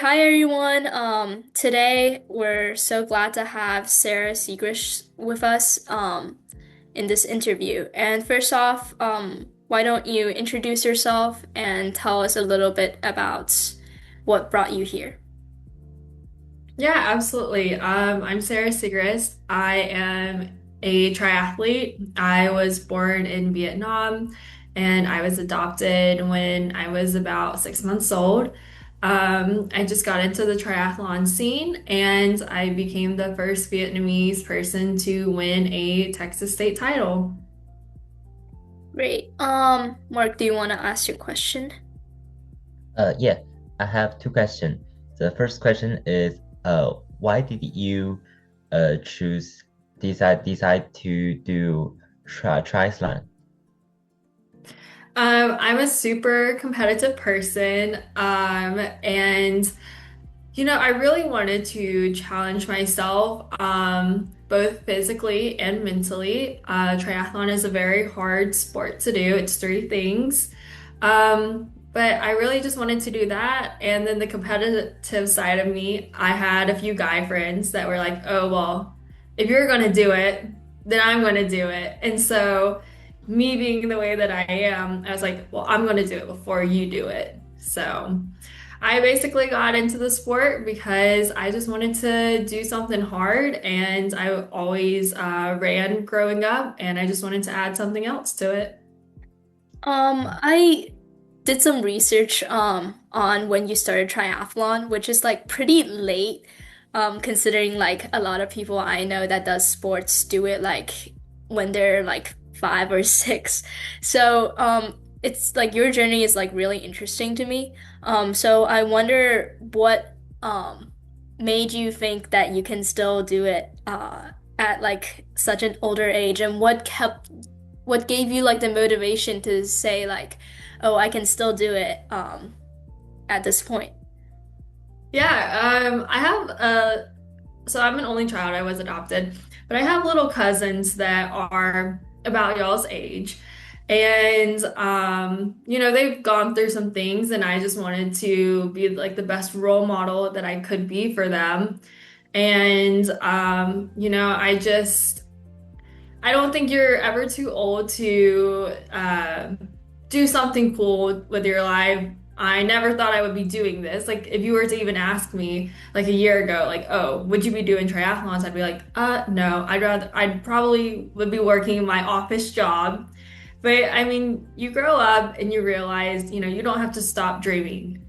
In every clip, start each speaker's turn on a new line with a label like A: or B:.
A: Hi everyone. Today we're so glad to have Sarah Segrest with us in this interview. And first off, why don't you introduce yourself and tell us a little bit about what brought you here?
B: Yeah, absolutely. I'm Sarah Segrest. I am a triathlete. I was born in Vietnam and I was adopted when I was about 6 months old. I just got into the triathlon scene and I became the first Vietnamese person to win a Texas state title.
A: Great. Mark, do you want to ask your question?
C: Yeah, I have two questions. The first question is, why did you choose decide to do triathlon?
B: I'm a super competitive person, and I really wanted to challenge myself, both physically and mentally. Triathlon is a very hard sport to do. It's three things. But I really just wanted to do that. And then the competitive side of me, I had a few guy friends that were like, oh, well, if you're going to do it, then I'm going to do it. And so, me being the way that I am, I was like, well, I'm going to do it before you do it. So, I basically got into the sport because I just wanted to do something hard, and I always ran growing up, and I just wanted to add something else to it.
A: I did some research on when you started triathlon, which is like pretty late, considering like a lot of people I know that does sports do it like when they're like 5 or 6. So it's like your journey is like really interesting to me. So I wonder what made you think that you can still do it at like such an older age, and what gave you like the motivation to say like, oh, I can still do it at this point?
B: Yeah, so I'm an only child. I was adopted, but I have little cousins that are about y'all's age. And they've gone through some things, and I just wanted to be like the best role model that I could be for them. And I don't think you're ever too old to do something cool with your life. I never thought I would be doing this. Like, if you were to even ask me like a year ago, like, oh, would you be doing triathlons? I'd be like, no, I'd probably would be working my office job. But I mean, you grow up and you realize, you don't have to stop dreaming.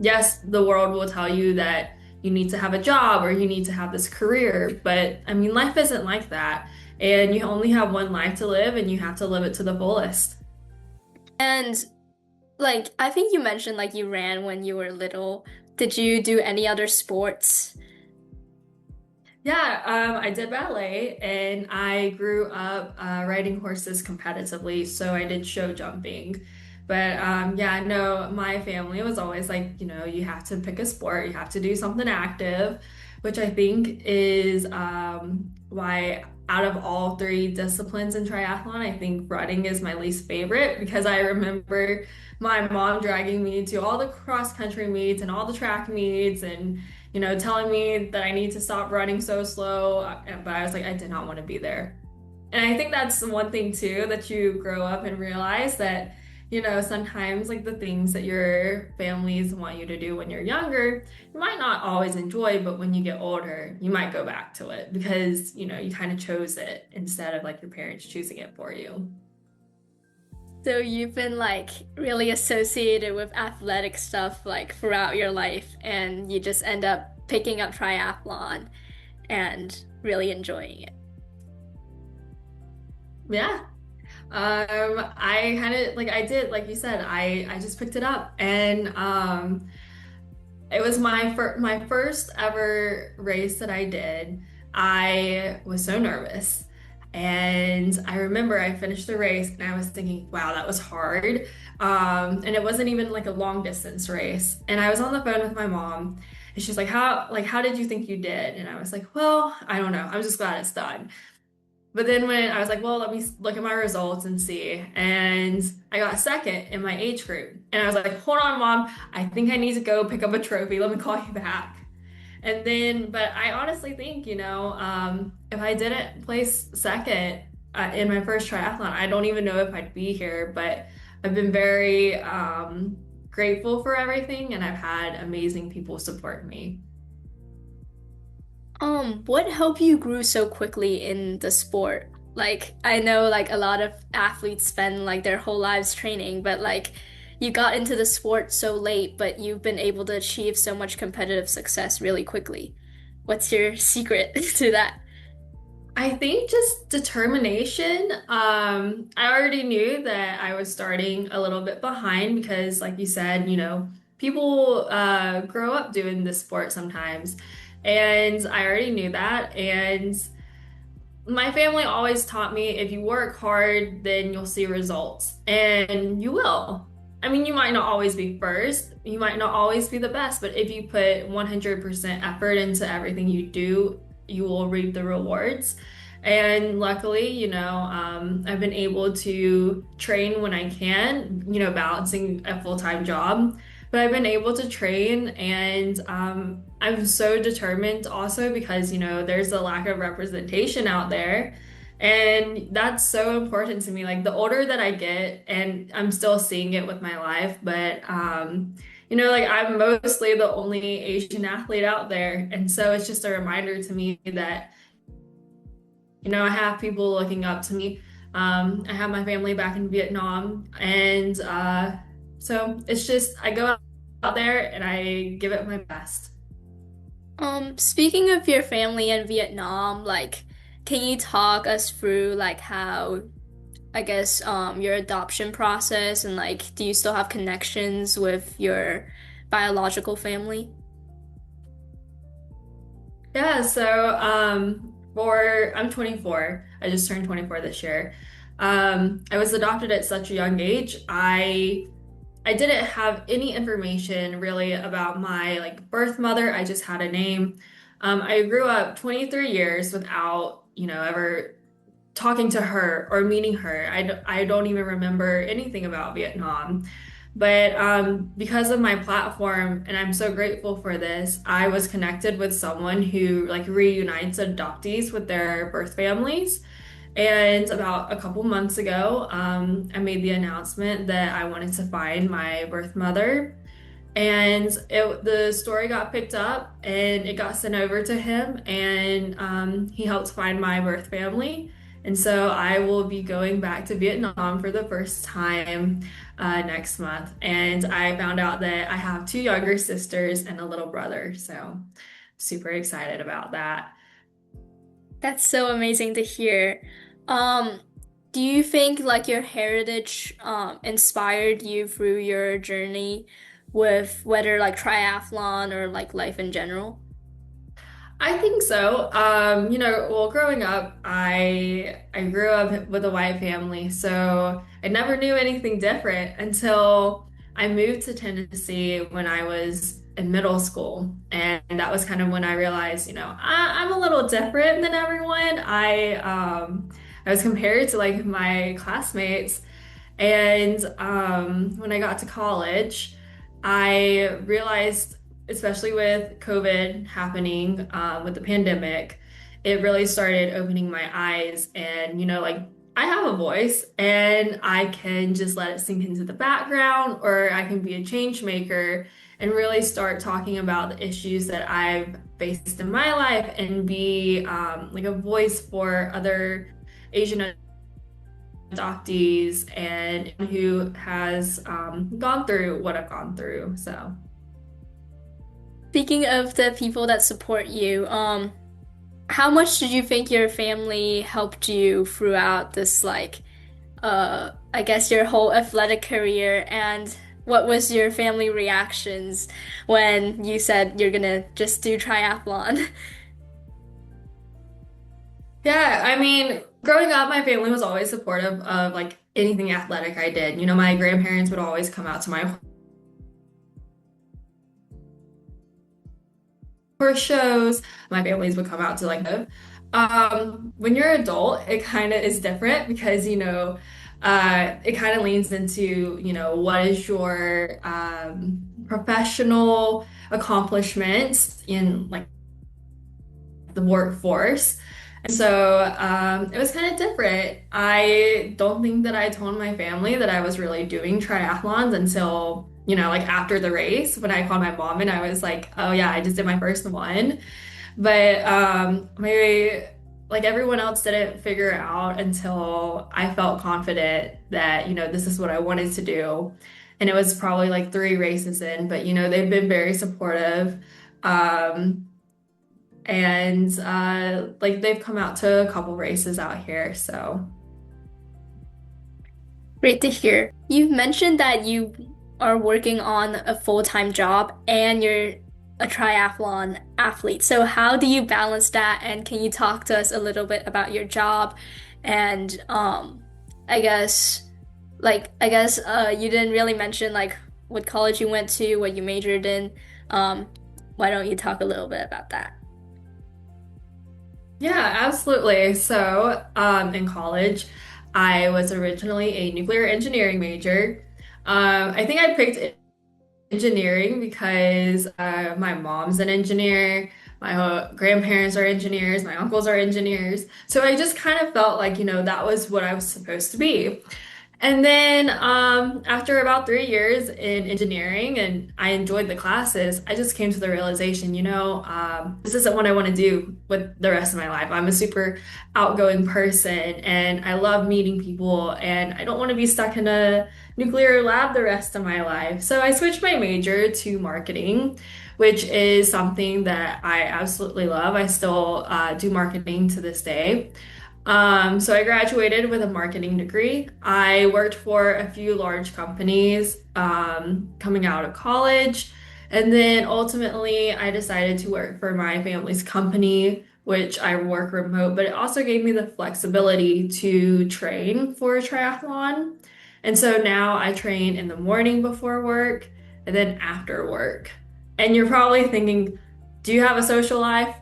B: Yes, the world will tell you that you need to have a job or you need to have this career, but I mean, life isn't like that. And you only have one life to live, and you have to live it to the fullest.
A: And like I think you mentioned like you ran when you were little. Did you do any other sports?
B: Yeah, I did ballet and I grew up riding horses competitively, so I did show jumping. But yeah, no, my family was always like, you have to pick a sport, you have to do something active, which I think is why out of all three disciplines in triathlon, I think running is my least favorite because I remember my mom dragging me to all the cross country meets and all the track meets and telling me that I need to stop running so slow. But I was like, I did not want to be there. And I think that's one thing too that you grow up and realize that, sometimes like the things that your families want you to do when you're younger, you might not always enjoy, but when you get older, you might go back to it because, you kind of chose it instead of like your parents choosing it for you.
A: So you've been like really associated with athletic stuff like throughout your life, and you just end up picking up triathlon and really enjoying it.
B: Yeah. I kind of like I did, like you said, I just picked it up and it was my first ever race that I did. I was so nervous. And I remember I finished the race and I was thinking, wow, that was hard. And it wasn't even like a long distance race. And I was on the phone with my mom and she's like, how did you think you did? And I was like, well, I don't know. I'm just glad it's done. But then when I was like, well, let me look at my results and see. And I got second in my age group. And I was like, hold on, mom, I think I need to go pick up a trophy. Let me call you back. And then, but I honestly think, if I didn't place second in my first triathlon, I don't even know if I'd be here. But I've been very grateful for everything, and I've had amazing people support me.
A: What helped you grew so quickly in the sport? Like, I know like a lot of athletes spend like their whole lives training, but like you got into the sport so late, but you've been able to achieve so much competitive success really quickly. What's your secret to that?
B: I think just determination. I already knew that I was starting a little bit behind because, like you said, people grow up doing this sport sometimes. And I already knew that. And my family always taught me if you work hard, then you'll see results. And you will. I mean, you might not always be first, you might not always be the best, but if you put 100% effort into everything you do, you will reap the rewards. And luckily, I've been able to train when I can, balancing a full-time job. But I've been able to train, and I'm so determined also because, there's a lack of representation out there. And that's so important to me. Like the older that I get, and I'm still seeing it with my life, but like I'm mostly the only Asian athlete out there. And so it's just a reminder to me that, I have people looking up to me. I have my family back in Vietnam, and so it's just I go out there and I give it my best.
A: Speaking of your family in Vietnam, like, can you talk us through like how, I guess, your adoption process and like, do you still have connections with your biological family?
B: Yeah, so for I'm 24. I just turned 24 this year. I was adopted at such a young age. I didn't have any information really about my like birth mother. I just had a name. I grew up 23 years without, ever talking to her or meeting her. I don't even remember anything about Vietnam. But because of my platform, and I'm so grateful for this, I was connected with someone who like reunites adoptees with their birth families. And about a couple months ago, I made the announcement that I wanted to find my birth mother. And the story got picked up and it got sent over to him, and he helped find my birth family. And so I will be going back to Vietnam for the first time next month. And I found out that I have two younger sisters and a little brother. So super excited about that.
A: That's so amazing to hear. Um, do you think like your heritage inspired you through your journey with whether like triathlon or like life in general?
B: I think so. Well, growing up, I grew up with a white family, so I never knew anything different until I moved to Tennessee when I was in middle school, and that was kind of when I realized, I'm a little different than everyone. I was compared to like my classmates, and when I got to college, I realized, especially with COVID happening, with the pandemic, it really started opening my eyes. And, like I have a voice and I can just let it sink into the background, or I can be a change maker and really start talking about the issues that I've faced in my life and be like a voice for other Asian adoptees and who has gone through what I've gone through. So,
A: Speaking of the people that support you, how much did you think your family helped you throughout this like I guess your whole athletic career, and what was your family reactions when you said you're gonna just do triathlon?
B: yeah, I mean, growing up, my family was always supportive of like anything athletic I did. My grandparents would always come out to my horse shows. My families would come out to like When you're an adult, it kind of is different because, it kind of leans into, what is your professional accomplishments in like the workforce. And so it was kind of different. I don't think that I told my family that I was really doing triathlons until, like after the race when I called my mom and I was like, oh yeah, I just did my first one. But maybe like everyone else didn't figure it out until I felt confident that, this is what I wanted to do. And it was probably like 3 races in, but they've been very supportive. Um, and like they've come out to a couple races out here, so
A: Great to hear. You've mentioned that you are working on a full-time job and you're a triathlon athlete. So how do you balance that? And can you talk to us a little bit about your job? And I guess you didn't really mention like what college you went to, what you majored in. Um, why don't you talk a little bit about that?
B: yeah, absolutely. So in college, I was originally a nuclear engineering major. I think I picked engineering because my mom's an engineer, my grandparents are engineers, my uncles are engineers. So I just kind of felt like, that was what I was supposed to be. And then after about 3 years in engineering, and I enjoyed the classes, I just came to the realization, this isn't what I want to do with the rest of my life. I'm a super outgoing person and I love meeting people, and I don't want to be stuck in a nuclear lab the rest of my life. So I switched my major to marketing, which is something that I absolutely love. I still do marketing to this day. So I graduated with a marketing degree. I worked for a few large companies coming out of college. And then ultimately, I decided to work for my family's company, which I work remote, but it also gave me the flexibility to train for a triathlon. And so now I train in the morning before work and then after work. And you're probably thinking, do you have a social life?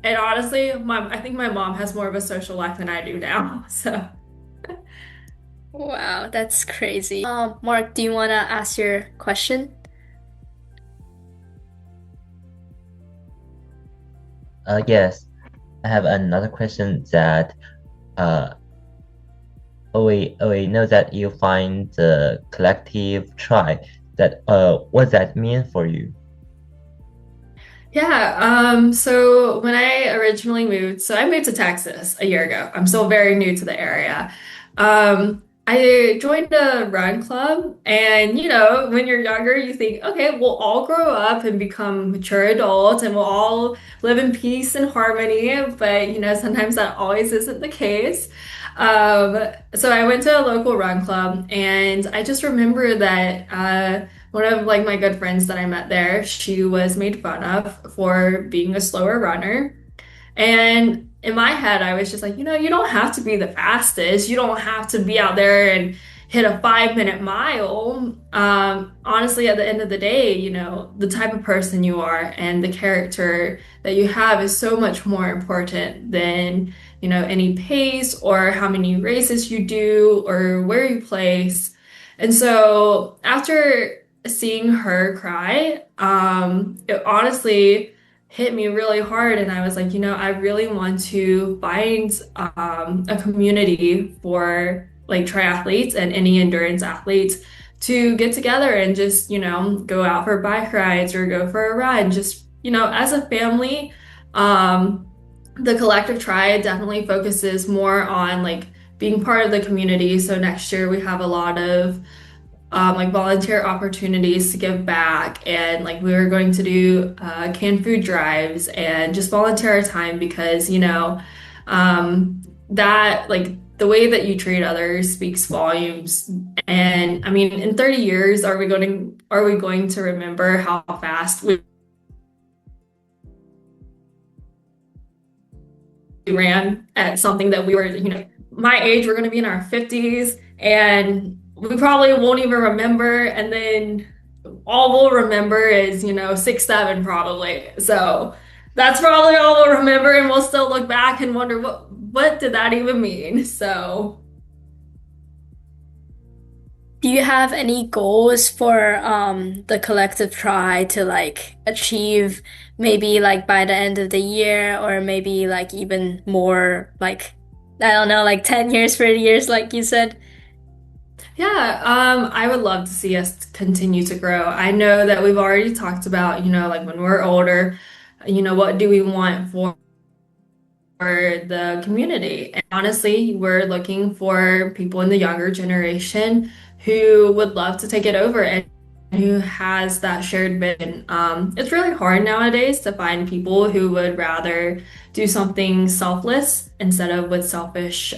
B: And honestly, I think my mom has more of a social life than I do now. So,
A: Wow, that's crazy. Mark, do you want to ask your question?
C: Yes, I have another question that uh, we know that you find the collective try that what that mean for you?
B: yeah, so when I originally moved, so I moved to Texas a year ago. I'm still very new to the area. I joined a run club, and when you're younger, you think, okay, we'll all grow up and become mature adults, and we'll all live in peace and harmony. But sometimes that always isn't the case. So I went to a local run club, and I just remember that one of like my good friends that I met there, she was made fun of for being a slower runner. And in my head, I was just like, you don't have to be the fastest. You don't have to be out there and hit a 5-minute mile. Honestly, at the end of the day, the type of person you are and the character that you have is so much more important than, any pace or how many races you do or where you place. And so after seeing her cry, it honestly hit me really hard. And I was like, I really want to find a community for like triathletes and any endurance athletes to get together and just, go out for bike rides or go for a ride. Just, as a family, the collective triad definitely focuses more on like being part of the community. So next year we have a lot of like volunteer opportunities to give back, and like we were going to do canned food drives and just volunteer our time because that like the way that you treat others speaks volumes. And I mean, in 30 years, are we going to remember how fast we ran at something that we were, my age, we're going to be in our 50s, and we probably won't even remember. And then all we'll remember is, 6'7", probably. So, That's probably all we'll remember, and we'll still look back and wonder what did that even mean? So,
A: Do you have any goals for the collective try to like achieve maybe like by the end of the year or maybe like even more like I don't know like 10 years, 30 years like you said?
B: yeah, I would love to see us continue to grow. I know that we've already talked about, like when we're older, what do we want for the community? And honestly, we're looking for people in the younger generation who would love to take it over and who has that shared vision. It's really hard nowadays to find people who would rather do something selfless instead of with selfish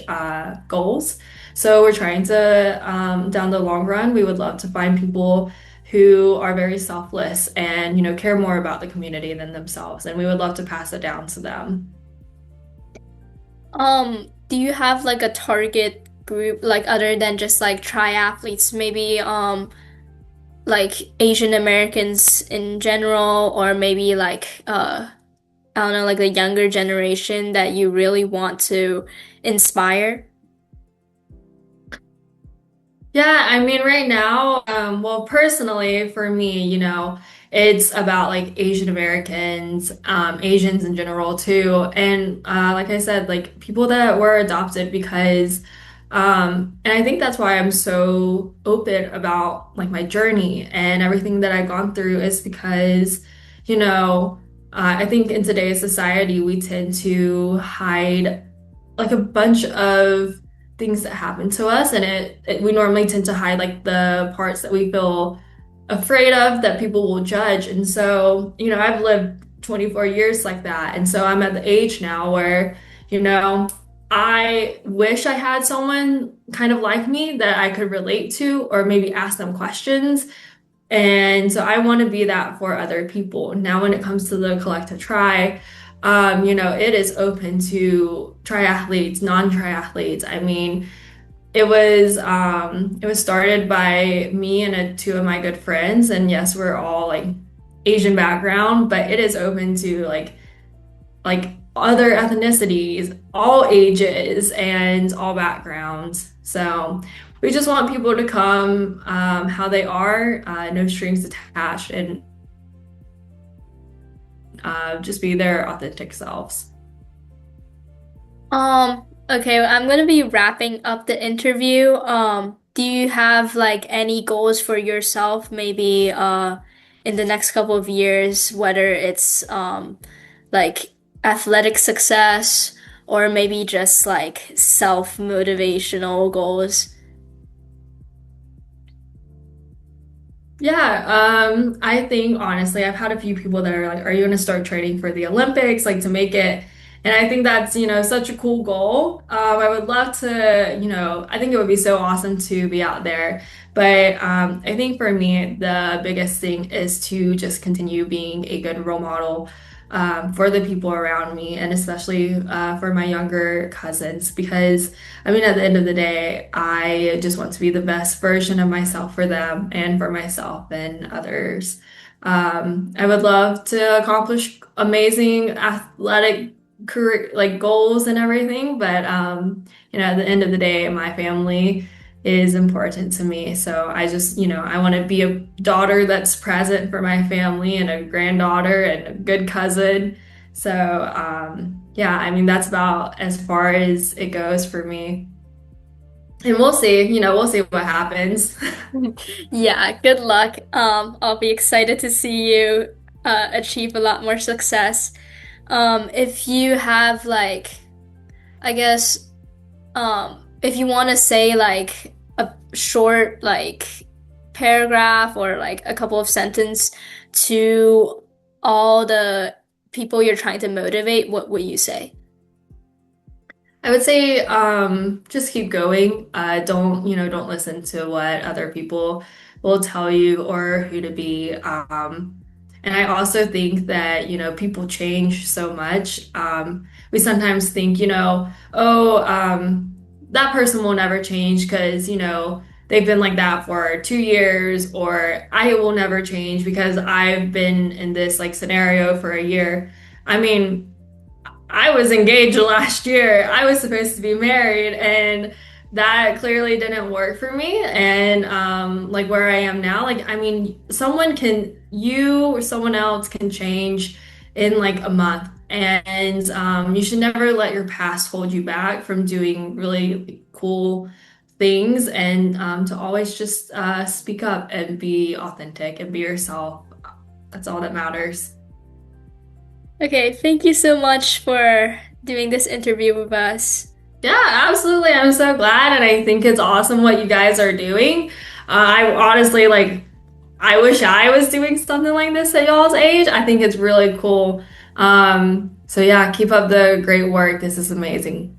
B: goals. So we're trying to, down the long run, we would love to find people who are very selfless and, care more about the community than themselves. And we would love to pass it down to them.
A: Do you have like a target group like other than just like triathletes, maybe like Asian Americans in general or maybe like I don't know like the younger generation that you really want to inspire?
B: Yeah, I mean, right now, well, personally, for me, it's about like Asian Americans, Asians in general too. And like I said, like people that were adopted because, and I think that's why I'm so open about like my journey and everything that I've gone through is because, you know, I think in today's society, we tend to hide like a bunch of things that happen to us and we normally tend to hide like the parts that we feel afraid of that people will judge. And so, I've lived 24 years like that, and so I'm at the age now where, you know I wish I had someone kind of like me that I could relate to or maybe ask them questions. And so I want to be that for other people. Now, when it comes to the collective try, it is open to triathletes, non-triathletes. I mean, it was started by me and two of my good friends, and yes, we're all like Asian background, but it is open to like other ethnicities, all ages, and all backgrounds. So we just want people to come how they are, no strings attached, and just be their authentic selves.
A: Okay, I'm gonna be wrapping up the interview. Do you have like any goals for yourself, maybe in the next couple of years, whether it's like athletic success or maybe just like self-motivational goals?
B: Yeah, I think honestly, I've had a few people that are like, "Are you going to start training for the Olympics, like to make it?" And I think that's, such a cool goal. I would love to, I think it would be so awesome to be out there. But I think for me, the biggest thing is to just continue being a good role model for the people around me, and especially for my younger cousins, because I mean, at the end of the day, I just want to be the best version of myself for them and for myself and others. I would love to accomplish amazing athletic career like goals and everything, but at the end of the day, my family is important to me. So I just, I want to be a daughter that's present for my family and a granddaughter and a good cousin. So yeah, I mean, that's about as far as it goes for me. And we'll see, we'll see what happens.
A: Yeah, good luck. I'll be excited to see you achieve a lot more success. If you have like, I guess, if you want to say like a short like paragraph or like a couple of sentence to all the people you're trying to motivate, what would you say?
B: I would say just keep going. Don't listen to what other people will tell you or who to be. And I also think that, people change so much. We sometimes think, oh, that person will never change because, they've been like that for 2 years, or I will never change because I've been in this like scenario for a year. I mean, I was engaged last year. I was supposed to be married, and that clearly didn't work for me. And like where I am now, like I mean, you or someone else can change in like a month, and you should never let your past hold you back from doing really cool things, and to always just speak up and be authentic and be yourself. That's all that matters.
A: Okay, thank you so much for doing this interview with us.
B: Yeah, absolutely. I'm so glad, and I think it's awesome what you guys are doing. I honestly like, I wish I was doing something like this at y'all's age. I think it's really cool. So yeah, keep up the great work. This is amazing.